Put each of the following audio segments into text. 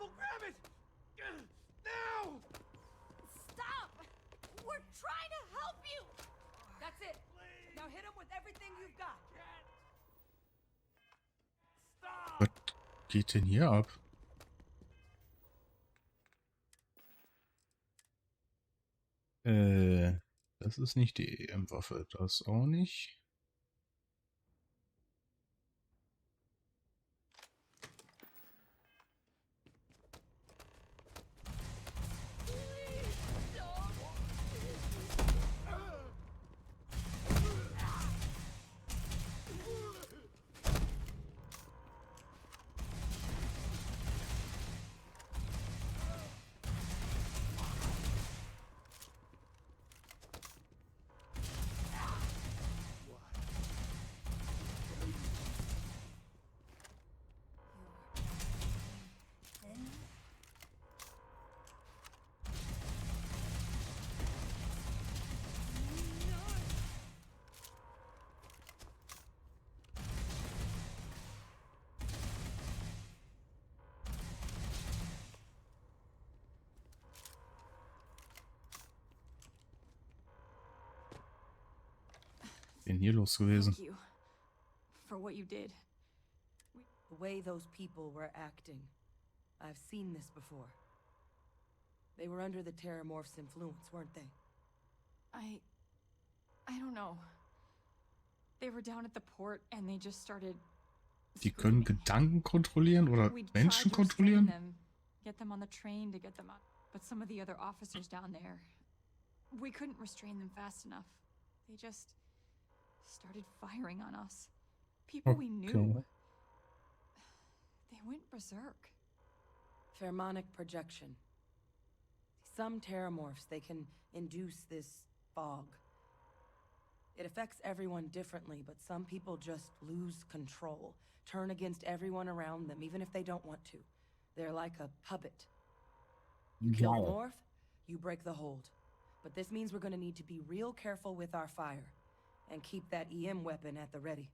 Careful, grab it! Now! Stop! We're trying to help you! That's it. Now hit him with everything you've got. Stop! Was geht denn hier ab? Das ist nicht die EM-Waffe, das auch nicht. Bin hier los gewesen? Thank you for what you did. The way those people were acting. I've seen this before. They were under the Terramorph's influence, weren't they? I don't know. They were down at the port and they just started. Die können Gedanken kontrollieren oder Menschen kontrollieren? Get them on the train to get them out. But some of the other officers down there, we couldn't restrain them fast enough. They just started firing on us. People we knew. They went berserk. Pheromonic projection. Some Terramorphs, they can induce this fog. It affects everyone differently, but some people just lose control, turn against everyone around them, even if they don't want to. They're like a puppet. You kill the Morph, you break the hold. But this means we're going to need to be real careful with our fire, and keep that EM weapon at the ready.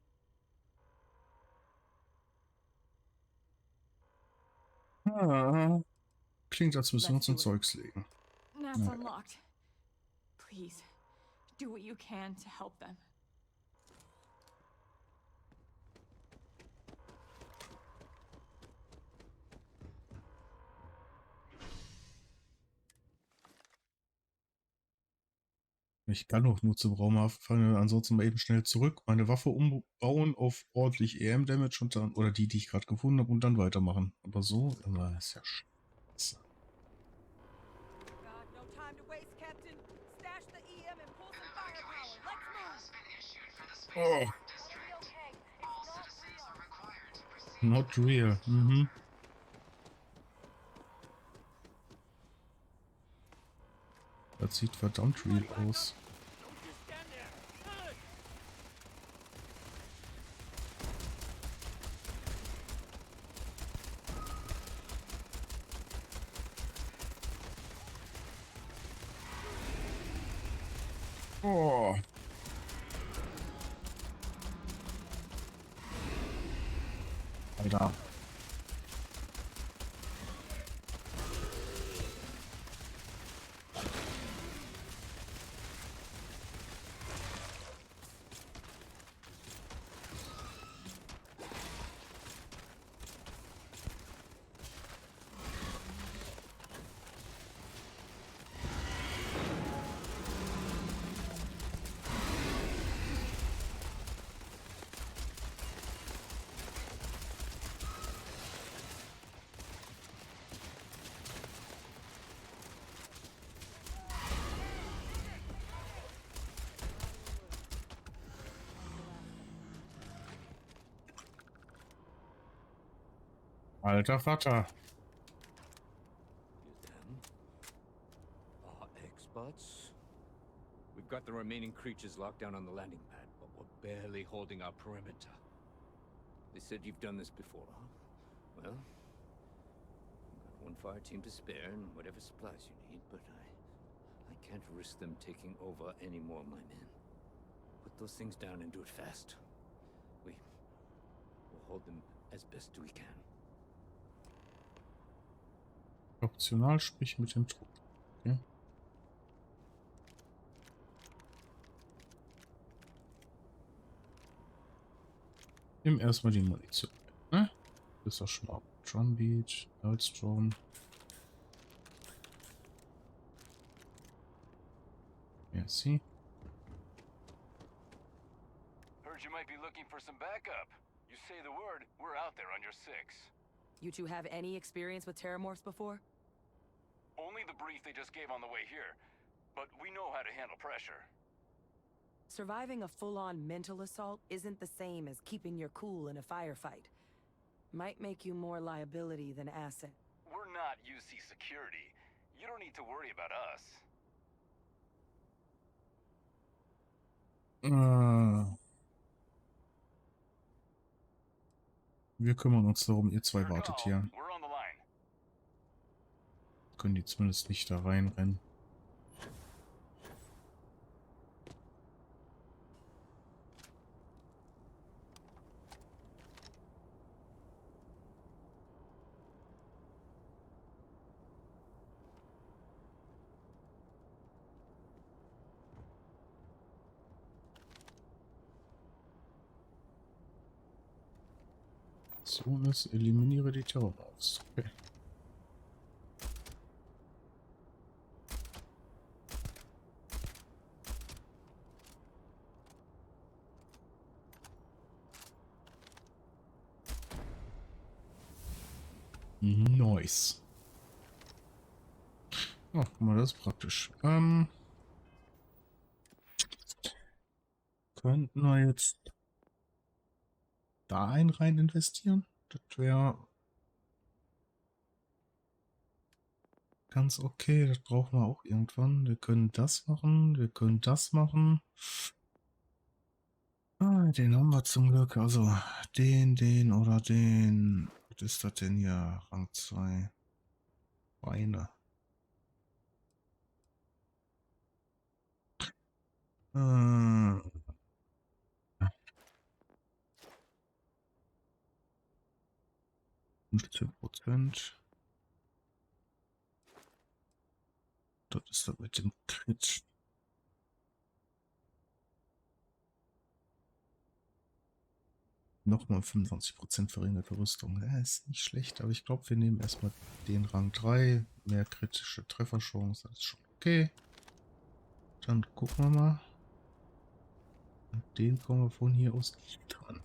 Klingt, als müssen wir uns ein Zeugs legen. That's unlocked. Please, do what you can to help them. Ich kann doch nur zum Raumhafen fahren, ansonsten mal eben schnell zurück, meine Waffe umbauen auf ordentlich EM-Damage und dann, oder die ich gerade gefunden habe, und dann weitermachen. Aber so, immer ist ja scheiße. Oh. Not real. Mhm. Das sieht verdammt real aus. Oh. Alter. Alter Vater. Experts? We've got the remaining creatures locked down on the landing pad, but we're barely holding our perimeter. They said you've done this before, huh? Well, I've got one fire team to spare and whatever supplies you need, but I can't risk them taking over any more of my men. Put those things down and do it fast. We'll hold them as best we can. Optional, sprich mit dem Trupp. Okay. Nehmen erstmal die Munition. Ne? Das ist doch schon mal Drumbeat, Nerdstrom. Merci. Heard you might be looking for some backup. You say the word, we're out there on your six. You two have any experience with terramorphs before? Only the brief they just gave on the way here, but we know how to handle pressure. Surviving a full-on mental assault isn't the same as keeping your cool in a firefight. Might make you more liability than asset. We're not UC security. You don't need to worry about us. Wir kümmern uns darum, ihr zwei Your wartet call. hier. We're on the line. Können die zumindest nicht da reinrennen. So, das eliminiere die Terrormorphs. Okay. Nice. Ach, guck mal, das ist praktisch. Könnten wir jetzt da einen rein investieren? Das wäre ganz okay. Das brauchen wir auch irgendwann. Wir können das machen. Wir können das machen. Ah, den haben wir zum Glück. Also den oder den. Was ist das denn hier? Rang 2. Beine. Äh, 15%. Das ist das mit dem Crit. Nochmal 25% verringerte Rüstung. Ja, ist nicht schlecht, aber ich glaube, wir nehmen erstmal den Rang 3. Mehr kritische Trefferchance, das ist schon okay. Dann gucken wir mal. Und den kommen wir von hier aus nicht dran.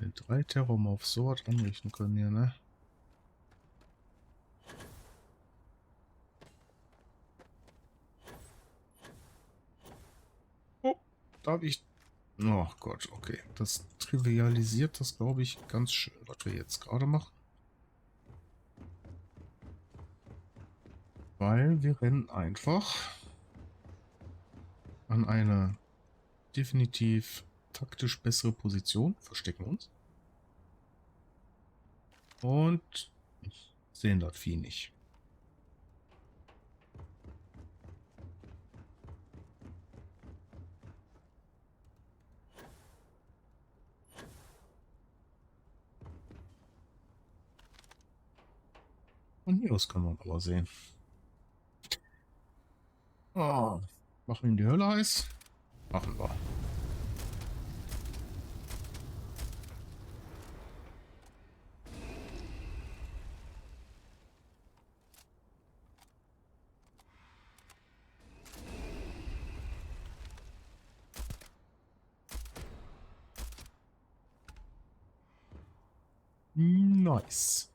Den 3 Terrormorph so was anrichten können hier, ne? Oh, da habe ich... Oh Gott, okay. Das trivialisiert das, glaube ich, ganz schön, was wir jetzt gerade machen. Weil wir rennen einfach an eine definitiv taktisch bessere Position, verstecken uns und sehen das Vieh nicht. Von hier aus können wir ihn aber sehen. Oh, machen wir ihm die Hölle heiß? Machen wir. Nice.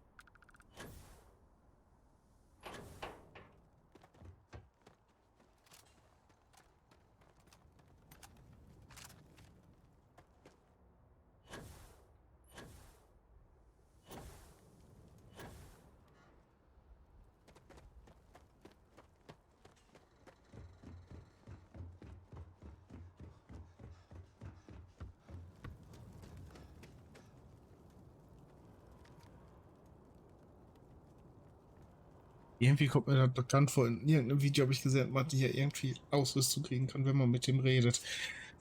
Irgendwie kommt mir das bekannt vor. In irgendeinem Video habe ich gesehen, man hier irgendwie Ausrüstung kriegen kann, wenn man mit dem redet.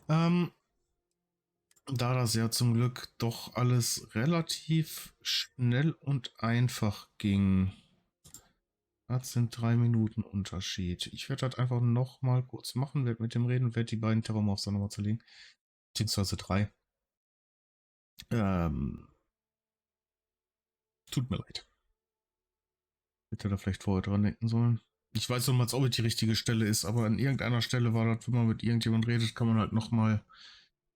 Da das ja zum Glück doch alles relativ schnell und einfach ging. Das sind 3 Minuten Unterschied. Ich werde das einfach noch mal kurz machen, werde mit dem reden und werde die beiden Terrormobs dann nochmal zerlegen. Beziehungsweise 3. Tut mir leid. Hätte da vielleicht vorher dran denken sollen. Ich weiß noch mal, ob es die richtige Stelle ist, aber an irgendeiner Stelle war das, wenn man mit irgendjemand redet, kann man halt noch mal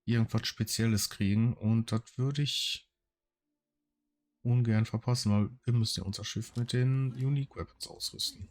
irgendwas Spezielles kriegen. Und das würde ich ungern verpassen, weil wir müssen ja unser Schiff mit den Unique Weapons ausrüsten.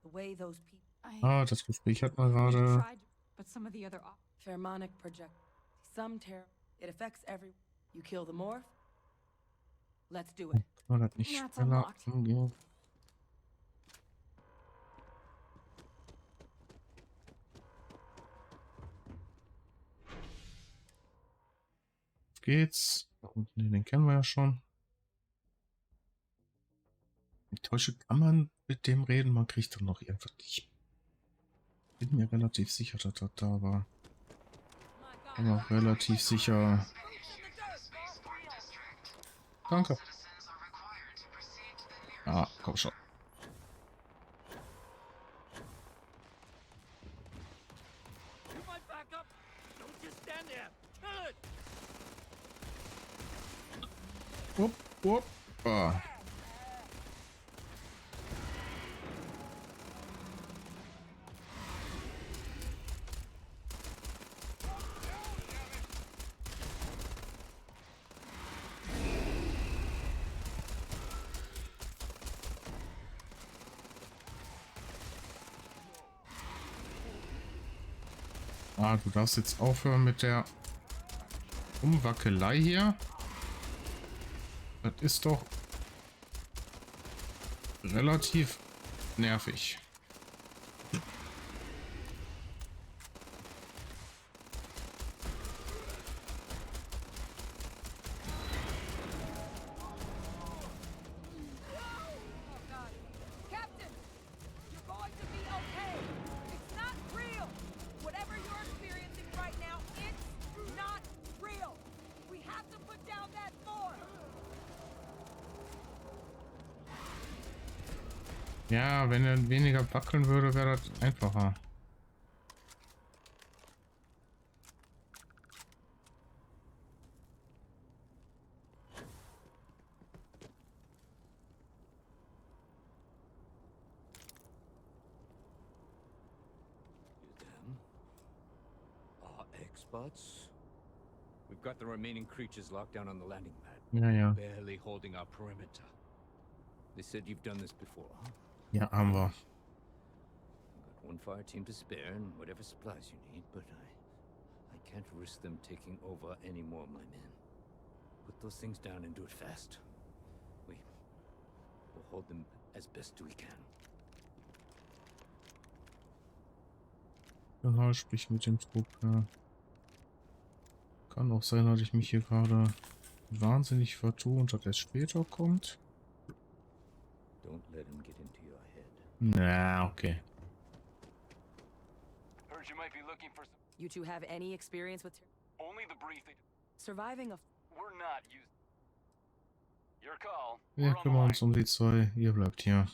The way those people. Das Gespräch hat man gerade. But some of the other Pheromonic project. Some terror. It affects every. You kill the morph. Let's do it. Kann man das nicht That's schneller unlocked. angehen? Auf geht's. Da unten, den kennen wir ja schon. Ich täusche, kann man mit dem reden? Man kriegt dann noch irgendwas. Ich bin mir relativ sicher, dass das da war. Bin auch relativ sicher. Danke. Ah, komm schon. Upp, upp. Ah. Ah, du darfst jetzt aufhören mit der Umwackelei hier. Das ist doch relativ nervig. Captain, you're going to be okay. It's not real. Whatever you're experiencing right now, it's not real. We have to put down that force. Ja, wenn er weniger wackeln würde, wäre das einfacher. Them? Our experts? We've got the remaining creatures locked down on the landing pad. Ja, ja. Barely holding our perimeter. They said you've done this before, huh? Ja, haben wir. Got one fire team to spare and whatever supplies you need, but I can't risk them taking over any more of my men. Put those things down and do it fast. We'll hold them as best we can. Genau, sprich mit dem Trupp. Ja. Kann auch sein, dass ich mich hier gerade wahnsinnig vertue und das erst später kommt. Don't let him get into your head. Na, okay. Heard you might be looking for some. You two have any experience with Only the brief they. surviving a. We're not using. Your call. Wir We're on the kümmern line. uns um die zwei. Ihr bleibt hier.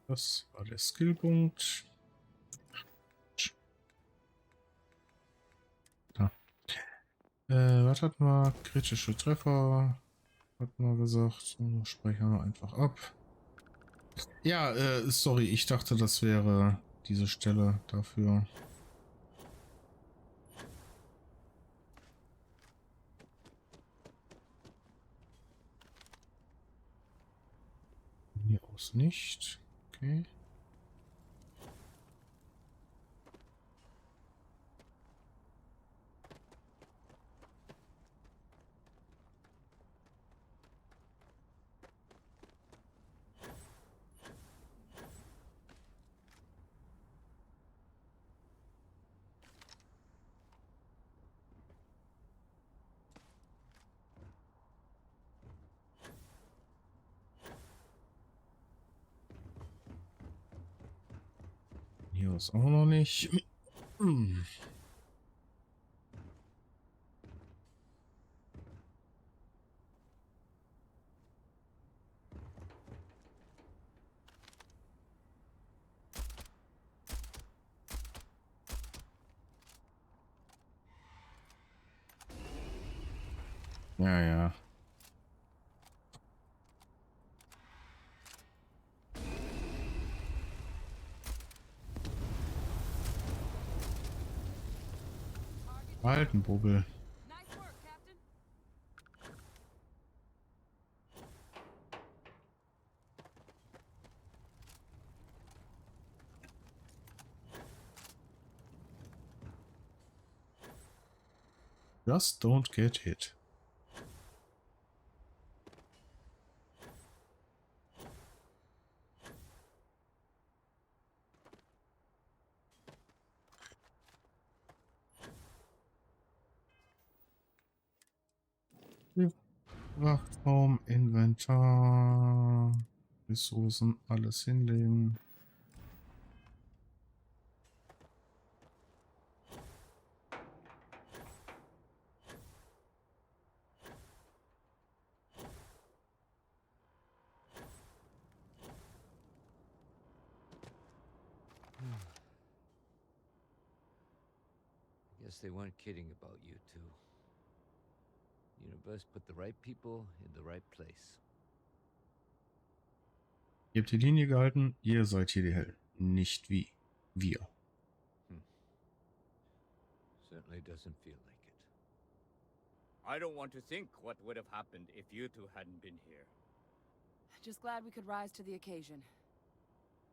Das war der Skillpunkt. Da. Was hatten wir? Kritische Treffer. Hat man gesagt. So, speichern wir einfach ab. Ja, sorry, ich dachte, das wäre diese Stelle dafür. Hier aus nicht. Okay. Hier ist auch noch nicht. Hm. Ja, ja. Alten Bubbel. Nice work, Captain. Just don't get hit. Wachraum, Inventar, Ressourcen, alles hinlegen. Guess they weren't kidding about you two. Universe put the right people in the right place. Ihr habt die Linie gehalten, ihr seid hier die Helden, nicht wie wir. Certainly doesn't feel like it. I don't want to think what would have happened if you two hadn't been here. Just glad we could rise to the occasion.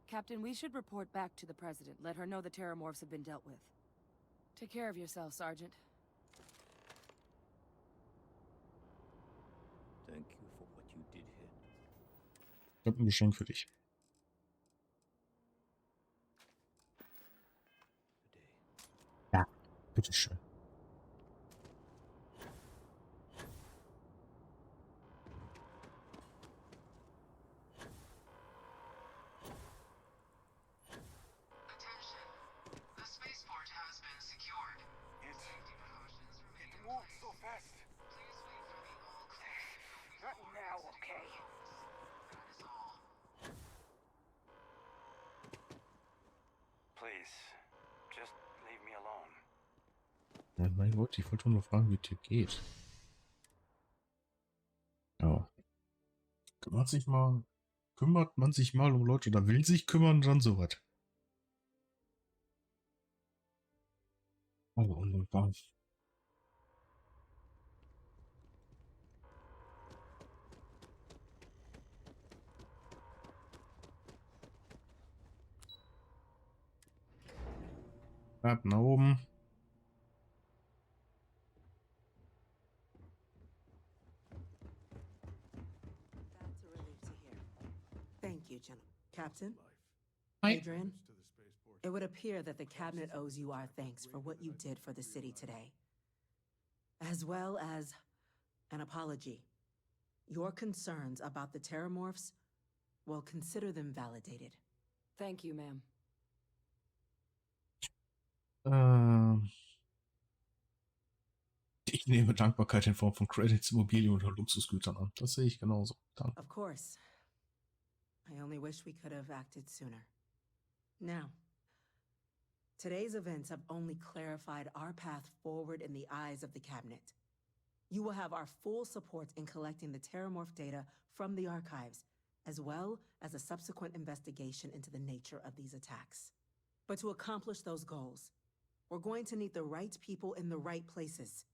Captain, we should report back to the President. Let her know the Terramorphs have been dealt with. Take care of yourself, Sergeant. Thank you for what you did here. Ich habe ein Geschenk für dich. Ja, bitteschön. Attention. The spaceport has been secured. Safety precautions remain in Move place. so fast. Please wait for the all clear signal Not before now, exiting. okay? That is all. Please, just leave me alone. Ja, mein Gott, ich wollte nur fragen, wie es dir geht. Ja. Kümmert man sich mal um Leute oder will sich kümmern, dann sowas. Aber wunderbar. Ab nach oben. That's a relief to hear. Thank you, gentlemen. Captain? Hi. Adrian? It would appear that the cabinet owes you our thanks for what you did for the city today, as well as an apology. Your concerns about the Terramorphs, well, consider them validated. Thank you, ma'am. Ich nehme Dankbarkeit in Form von Credits, Immobilien oder Luxusgütern an. Das sehe ich genauso. Danke. Of course. I only wish we could have acted sooner. Now, today's events have only clarified our path forward in the eyes of the Cabinet. You will have our full support in collecting the Terramorph data from the archives, as well as a subsequent investigation into the nature of these attacks. But to accomplish those goals, we're going to need the right people in the right places.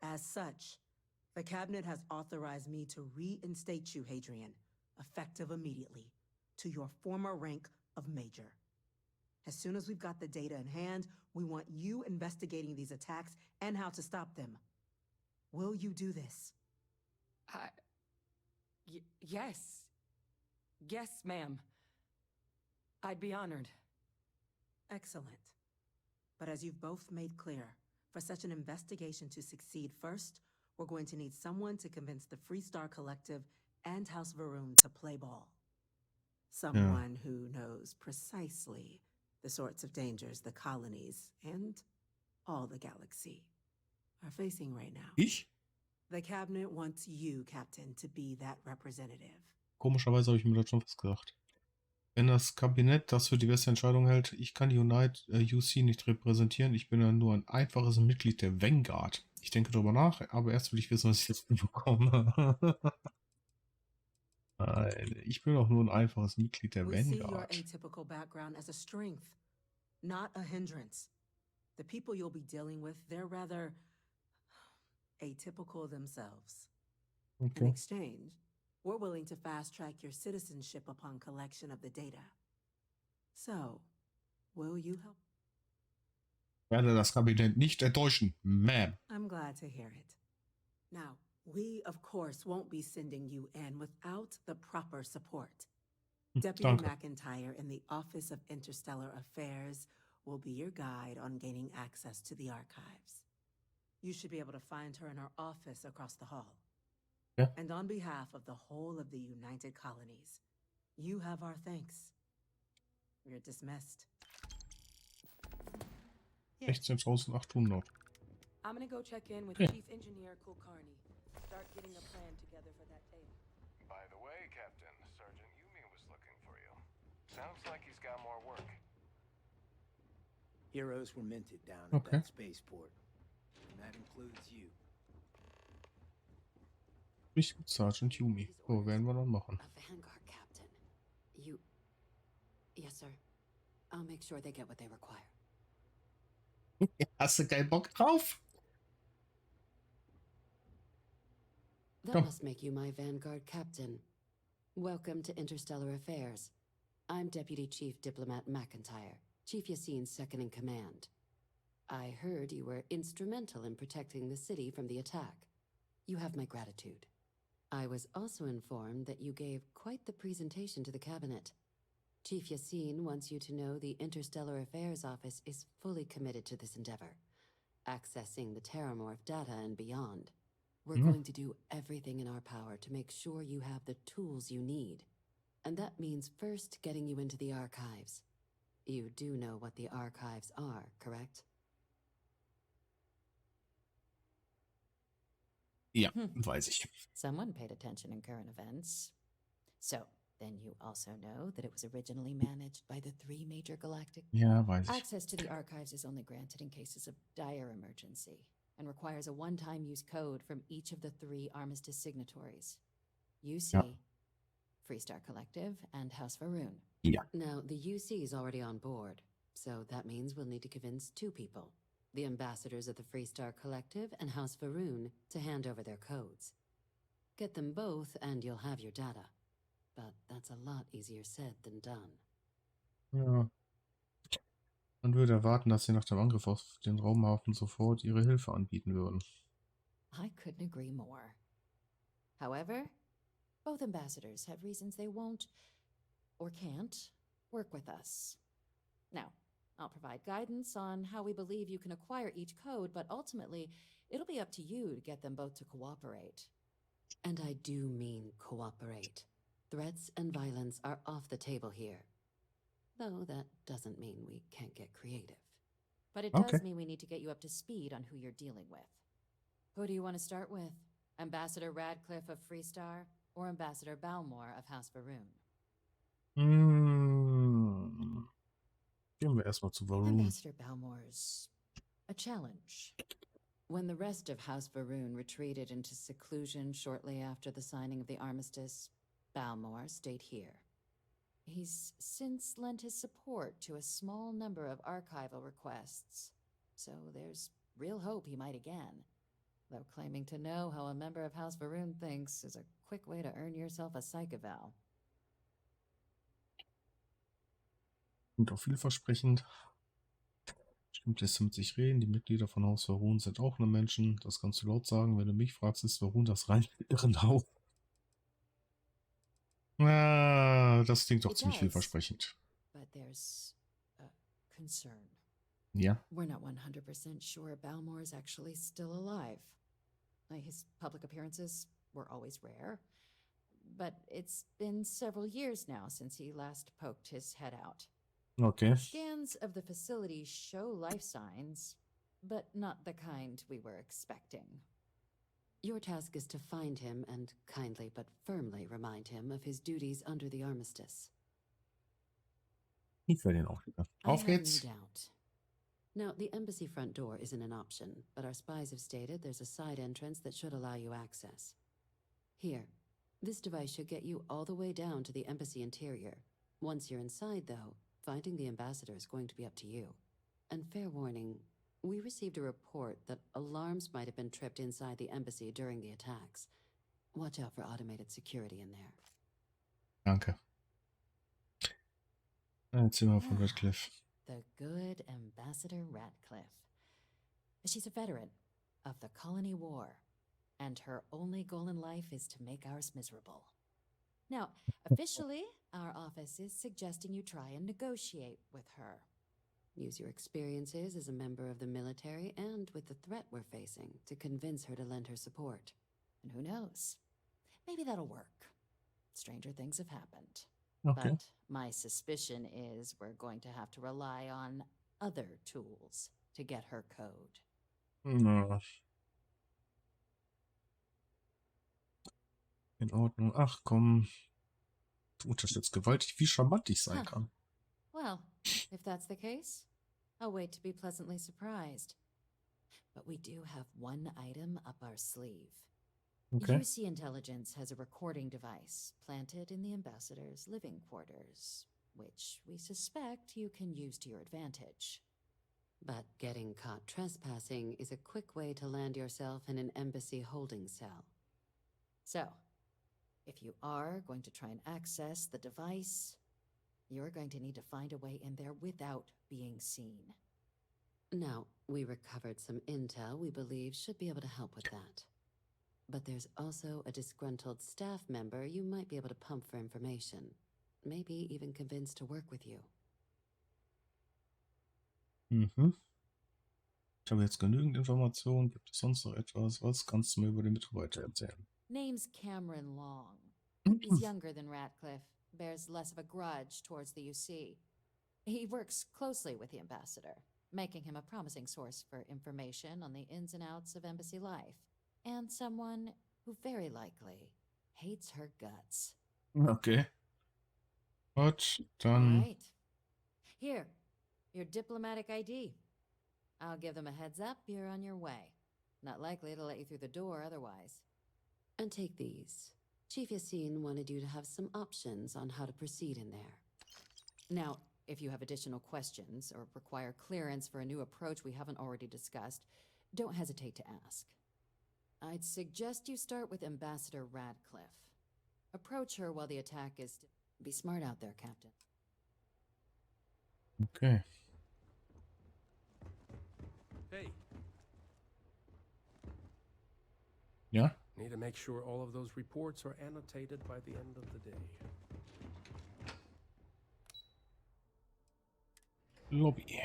As such, the Cabinet has authorized me to reinstate you, Hadrian, effective immediately, to your former rank of Major. As soon as we've got the data in hand, we want you investigating these attacks and how to stop them. Will you do this? Yes. Yes, ma'am. I'd be honored. Excellent. But as you've both made clear, for such an investigation to succeed first, we're going to need someone to convince the Freestar Collective and House Varun to play ball. Someone who knows precisely the sorts of dangers the colonies and all the galaxy are facing right now. Ich? The Cabinet wants you, Captain, to be that representative. Komischerweise habe ich mir das schon fast gedacht. Wenn das Kabinett das für die beste Entscheidung hält, ich kann die UC nicht repräsentieren, ich bin ja nur ein einfaches Mitglied der Vanguard. Ich denke darüber nach, aber erst will ich wissen, was ich jetzt bekomme. Nein, ich bin doch nur ein einfaches Mitglied der We see your Vanguard. atypical background as a strength, not a hindrance. The people you'll be dealing with, they're rather atypical themselves. In Okay. exchange, we're willing to fast-track your citizenship upon collection of the data. So, will you help? Ich werde das Kabinett nicht enttäuschen, Ma'am. I'm glad to hear it. Now, we, of course, won't be sending you in without the proper support. Deputy Danke. McIntyre in the Office of Interstellar Affairs will be your guide on gaining access to the archives. You should be able to find her in her office across the hall. Yeah. And on behalf of the whole of the United Colonies, you have our thanks. You're dismissed. 16.800. I'm gonna go check in with Okay. Chief Engineer Kulkarni. Start getting a plan together for that data. By the way, Captain, Sergeant Yumi was looking for you. Sounds like he's got more work. Heroes were minted down at Okay. that spaceport. And that includes you. Nicht gut, Sergeant Yumi. So, werden wir dann machen. A Vanguard captain. You... Yes, sir. I'll make sure they get what they require. Hast du keinen Bock drauf? That Come. must make you my Vanguard captain. Welcome to Interstellar Affairs. I'm Deputy Chief Diplomat McIntyre, Chief Yassine's second in command. I heard you were instrumental in protecting the city from the attack. You have my gratitude. I was also informed that you gave quite the presentation to the cabinet. Chief Yassine wants you to know the Interstellar Affairs Office is fully committed to this endeavor, accessing the Terramorph data and beyond. We're going to do everything in our power to make sure you have the tools you need. And that means first getting you into the archives. You do know what the archives are, correct? Ja, weiß ich. Someone paid attention in current events. So, then you also know that it was originally managed by the 3 major galactic... Ja, weiß ich. Access to the archives is only granted in cases of dire emergency, and requires a one-time use code from each of the 3 armistice signatories. UC, Ja. Freestar Collective, and House Varun. Ja. Now, the UC is already on board, so that means we'll need to convince 2 people. The ambassadors of the Freestar Collective and House Varun to hand over their codes. Get them both and you'll have your data. But that's a lot easier said than done. Ja. Man würde erwarten, dass sie nach dem Angriff auf den Raumhafen sofort ihre Hilfe anbieten würden. I couldn't agree more. However, both ambassadors have reasons they won't, or can't, work with us. Now, I'll provide guidance on how we believe you can acquire each code, but ultimately, it'll be up to you to get them both to cooperate. And I do mean cooperate. Threats and violence are off the table here. Though that doesn't mean we can't get creative. But it Okay. does mean we need to get you up to speed on who you're dealing with. Who do you want to start with? Ambassador Radcliffe of Freestar or Ambassador Balmore of House Varun? Gehen wir erstmal zu Varun. Ambassador Balmore's a challenge. When the rest of House Varun retreated into seclusion shortly after the signing of the armistice, Balmore stayed here. He's since lent his support to a small number of archival requests, so there's real hope he might again. Though claiming to know how a member of House Varun thinks is a quick way to earn yourself a psych eval. Und auch vielversprechend. Stimmt, lässt mit sich reden. Die Mitglieder von Haus Varun sind auch nur Menschen. Das kannst du laut sagen. Wenn du mich fragst, ist Varun das rein Irrenhau. Das klingt doch ziemlich vielversprechend. But there's a concern. Ja. We're not 100% sure Balmore's actually still alive. His public appearances were always rare, but it's been several years now since he last poked his head out. Okay. Scans of the facility show life signs, but not the kind we were expecting. Your task is to find him and kindly but firmly remind him of his duties under the armistice. Ich werde ihn auch wieder. Auf geht's. No doubt. Now, the embassy front door isn't an option, but our spies have stated there's a side entrance that should allow you access. Here, this device should get you all the way down to the embassy interior. Once you're inside, though, finding the ambassador is going to be up to you. And fair warning, we received a report that alarms might have been tripped inside the embassy during the attacks. Watch out for automated security in there. Danke. Erzähl mal von Radcliffe. The good Ambassador Radcliffe. She's a veteran of the Colony War, and her only goal in life is to make ours miserable. Now, officially, our office is suggesting you try and negotiate with her. Use your experiences as a member of the military and with the threat we're facing to convince her to lend her support. And who knows? Maybe that'll work. Stranger things have happened. Okay. But my suspicion is we're going to have to rely on other tools to get her code. Na. In Ordnung. Ach komm. Du unterstützt gewaltig, wie charmant ich sein kann. Well, if that's the case, I'll wait to be pleasantly surprised. But we do have one item up our sleeve. Okay. UC Intelligence has a recording device planted in the ambassador's living quarters, which we suspect you can use to your advantage. But getting caught trespassing is a quick way to land yourself in an embassy holding cell. So, if you are going to try and access the device, you're going to need to find a way in there without being seen. Now, we recovered some intel we believe should be able to help with that. But there's also a disgruntled staff member you might be able to pump for information. Maybe even convince to work with you. Mhm. Ich habe jetzt genügend Informationen. Gibt es sonst noch etwas? Was kannst du mir über den Mitarbeiter erzählen? Name's Cameron Long. He's younger than Radcliffe, bears less of a grudge towards the UC. He works closely with the ambassador, making him a promising source for information on the ins and outs of embassy life, and someone who very likely hates her guts. Okay. Gut, dann... Right. Here, your diplomatic ID. I'll give them a heads up, you're on your way. Not likely to let you through the door otherwise. And take these. Chief Yassine wanted you to have some options on how to proceed in there. Now, if you have additional questions or require clearance for a new approach we haven't already discussed, don't hesitate to ask. I'd suggest you start with Ambassador Radcliffe. Approach her while the attack is... Be smart out there, Captain. Okay. Hey. Ja? Need to make sure all of those reports are annotated by the end of the day. Lobby.